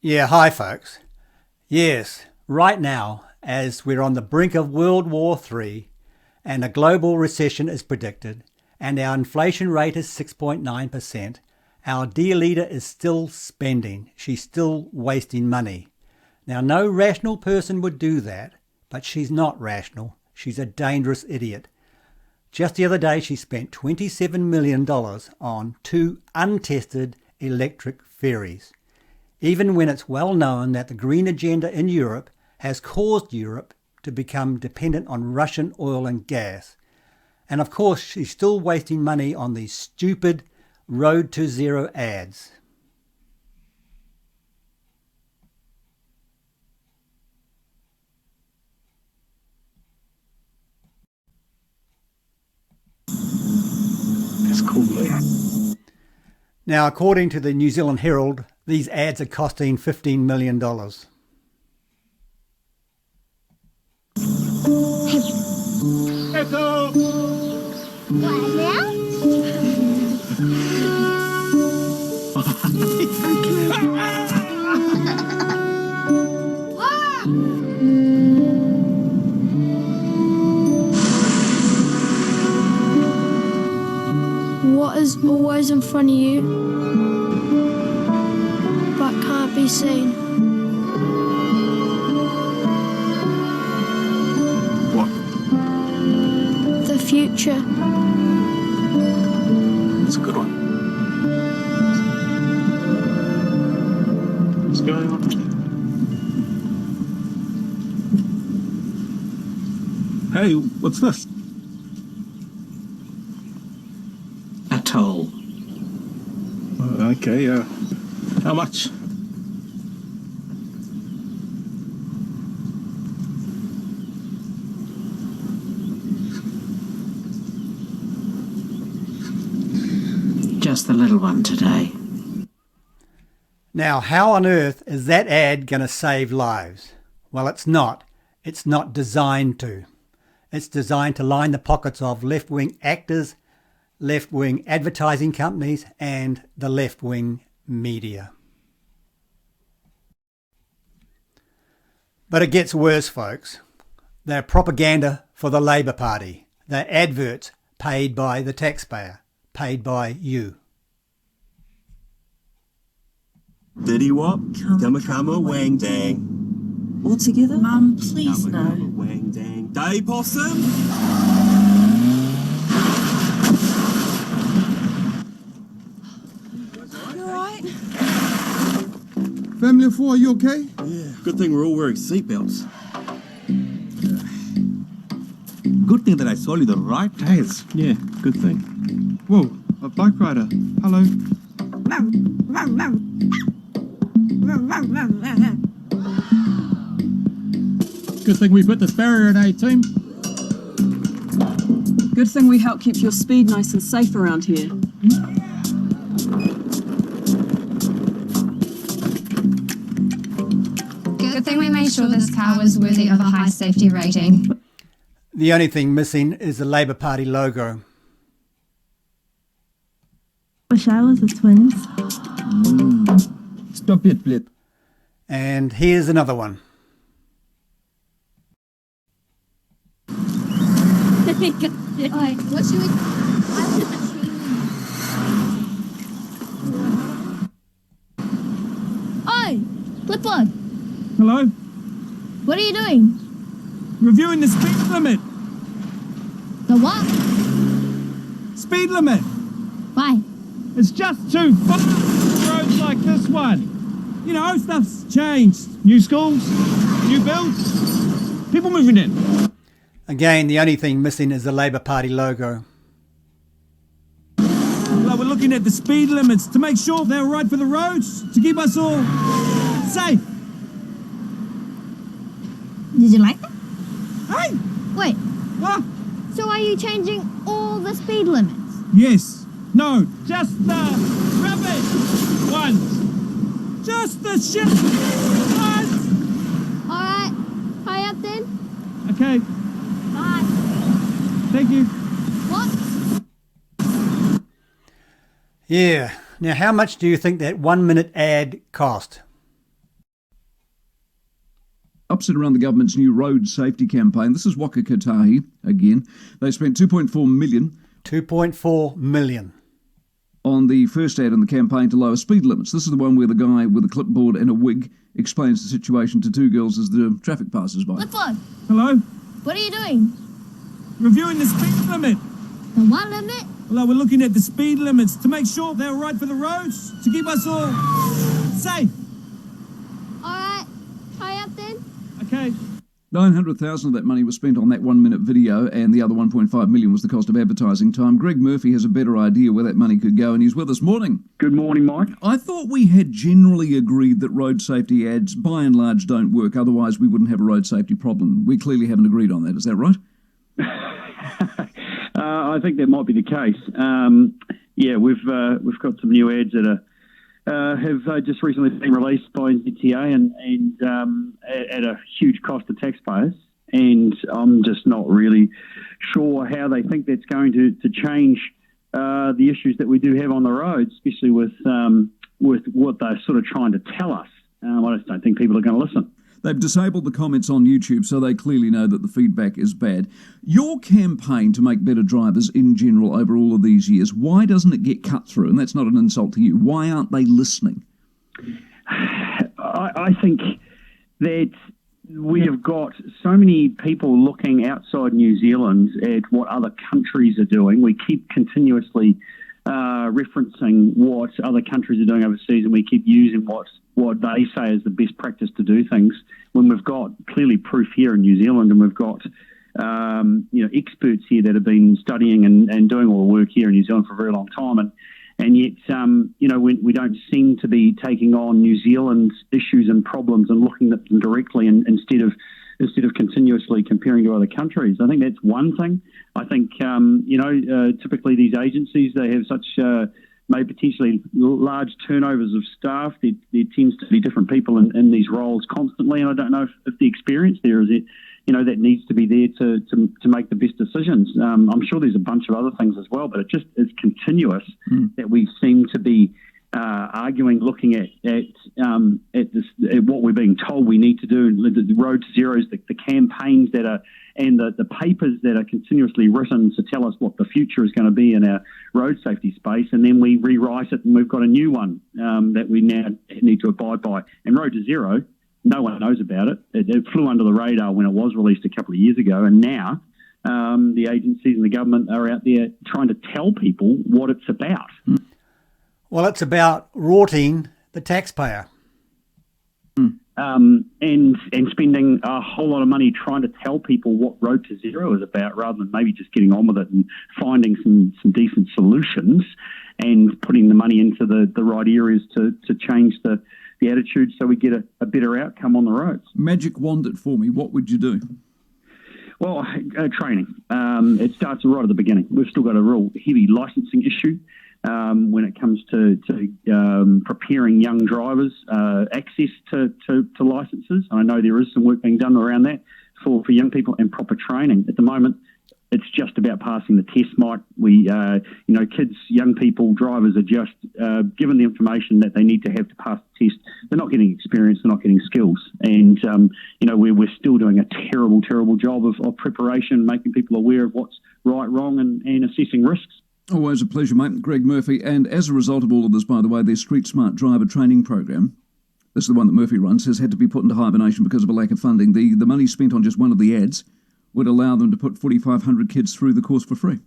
Yeah, hi folks. Yes, right now, as we're on the brink of World War III and a global recession is predicted, and our inflation rate is 6.9%, our dear leader is still spending. She's still wasting money. Now, no rational person would do that, but she's not rational. She's a dangerous idiot. Just the other day, she spent $27 million on 2 untested electric ferries, even when it's well known that the green agenda in Europe has caused Europe to become dependent on Russian oil and gas. And of course, she's still wasting money on these stupid Road to Zero ads. That's cool, man. Now, according to the New Zealand Herald, these ads are costing $15 million. Echo! What now? What is always in front of you, but can't be seen? What? The future. That's a good one. What's going on? Hey, what's this? Toll. Okay, how much? Just the little one today. Now, how on earth is that ad going to save lives? Well, it's not. It's not designed to. It's designed to line the pockets of left-wing actors, left-wing advertising companies, and the left-wing media. But it gets worse, folks. They're propaganda for the Labour Party. They're adverts paid by the taxpayer, paid by you. Diddy wop, kama wang dang. All together? Mum, please no. Wang dang. Day possum? Family of 4, you okay? Yeah, good thing we're all wearing seatbelts. Good thing that I saw you the right tires. Yeah, good thing. Whoa, a bike rider. Hello. Good thing we put this barrier at 18. Good thing we help keep your speed nice and safe around here. Good thing we made sure this car was worthy of a high safety rating. The only thing missing is the Labour Party logo. Wish I was a twins. Stop it, please. And here's another one. Oi, what should we... Oi, Clipboard, Hello? what are you doing? Reviewing the speed limit. The what? Speed limit. Why? It's just too fast for roads like this one. You know, stuff's changed. New schools, new builds, people moving in. Again, the only thing missing is the Labour Party logo. Well, we're looking at the speed limits to make sure they're right for the roads, to keep us all safe. Did you like that? Hey! Wait, What? so are you changing all the speed limits? Yes. No, just the rubbish ones. Just the shit ones. Alright, hurry up then. Okay, Bye. thank you. What? Yeah. Now, how much do you think that 1 minute ad cost? upset around the government's new road safety campaign. This is Waka Kotahi again. They spent 2.4 million. 2.4 million. On the first ad in the campaign to lower speed limits. This is the one where the guy with a clipboard and a wig explains the situation to two girls as the traffic passes by. Clifford, Hello? what are you doing? Reviewing the speed limit. The what limit? Well, we're looking at the speed limits to make sure they're right for the roads, to keep us all safe. Alright, hurry up then. Okay. 900,000 of that money was spent on that 1 minute video, and the other 1.5 million was the cost of advertising time. Greg Murphy has a better idea where that money could go, and he's with us. Morning. Good morning, Mike. I thought we had generally agreed that road safety ads, by and large, don't work. Otherwise, we wouldn't have a road safety problem. We clearly haven't agreed on that. Is that right? I think that might be the case. We've got some new ads that have just recently been released by NZTA and at a huge cost to taxpayers. And I'm just not really sure how they think that's going to change the issues that we do have on the roads, especially with what they're sort of trying to tell us. I just don't think people are going to listen. They've disabled the comments on YouTube, so they clearly know that the feedback is bad. Your campaign to make better drivers in general over all of these years, why doesn't it get cut through? And that's not an insult to you. Why aren't they listening? I think that we have got so many people looking outside New Zealand at what other countries are doing. We keep continuously referencing what other countries are doing overseas, and we keep using what they say is the best practice to do things, when we've got clearly proof here in New Zealand, and we've got experts here that have been studying and doing all the work here in New Zealand for a very long time, and yet we don't seem to be taking on New Zealand's issues and problems and looking at them directly, and instead of continuously comparing to other countries. I think that's one thing. I think typically these agencies, they have such may potentially large turnovers of staff. There tends to be different people in these roles constantly, and I don't know if the experience there is it, that needs to be there to make the best decisions. I'm sure there's a bunch of other things as well, but it just is continuous that we seem to be arguing, looking at what we're being told we need to do, the road to zeros, the campaigns that are, and the papers that are continuously written to tell us what the future is going to be in our road safety space, and then we rewrite it and we've got a new one that we now need to abide by. And Road to Zero, no one knows about it. It flew under the radar when it was released a couple of years ago, and now the agencies and the government are out there trying to tell people what it's about. Well, it's about rorting the taxpayer. And spending a whole lot of money trying to tell people what Road to Zero is about, rather than maybe just getting on with it and finding some decent solutions and putting the money into the right areas to change the attitude so we get a better outcome on the roads. Magic wand it for me. What would you do? Well, training. It starts right at the beginning. We've still got a real heavy licensing issue when it comes to preparing young drivers, access to licences. I know there is some work being done around that for young people, and proper training. At the moment, it's just about passing the test, Mike. We, kids, young people, drivers are just given the information that they need to have to pass the test. They're not getting experience, they're not getting skills. And, we're still doing a terrible, terrible job of preparation, making people aware of what's right, wrong, and assessing risks. Always a pleasure, mate. Greg Murphy. And as a result of all of this, by the way, their Street Smart Driver training program, this is the one that Murphy runs, has had to be put into hibernation because of a lack of funding. The money spent on just one of the ads would allow them to put 4,500 kids through the course for free.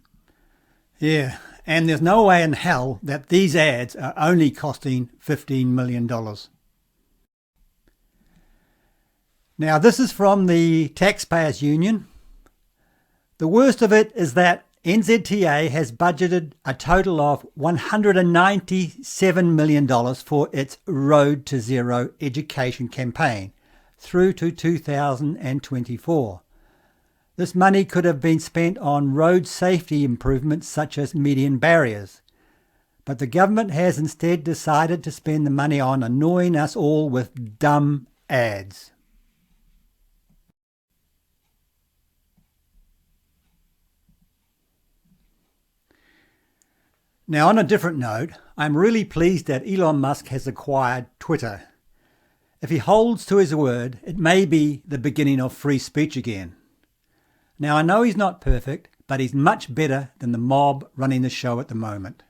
Yeah, and there's no way in hell that these ads are only costing $15 million. Now, this is from the Taxpayers Union. The worst of it is that NZTA has budgeted a total of $197 million for its Road to Zero education campaign through to 2024. This money could have been spent on road safety improvements such as median barriers, but the government has instead decided to spend the money on annoying us all with dumb ads. Now, on a different note, I'm really pleased that Elon Musk has acquired Twitter. If he holds to his word, it may be the beginning of free speech again. Now, I know he's not perfect, but he's much better than the mob running the show at the moment.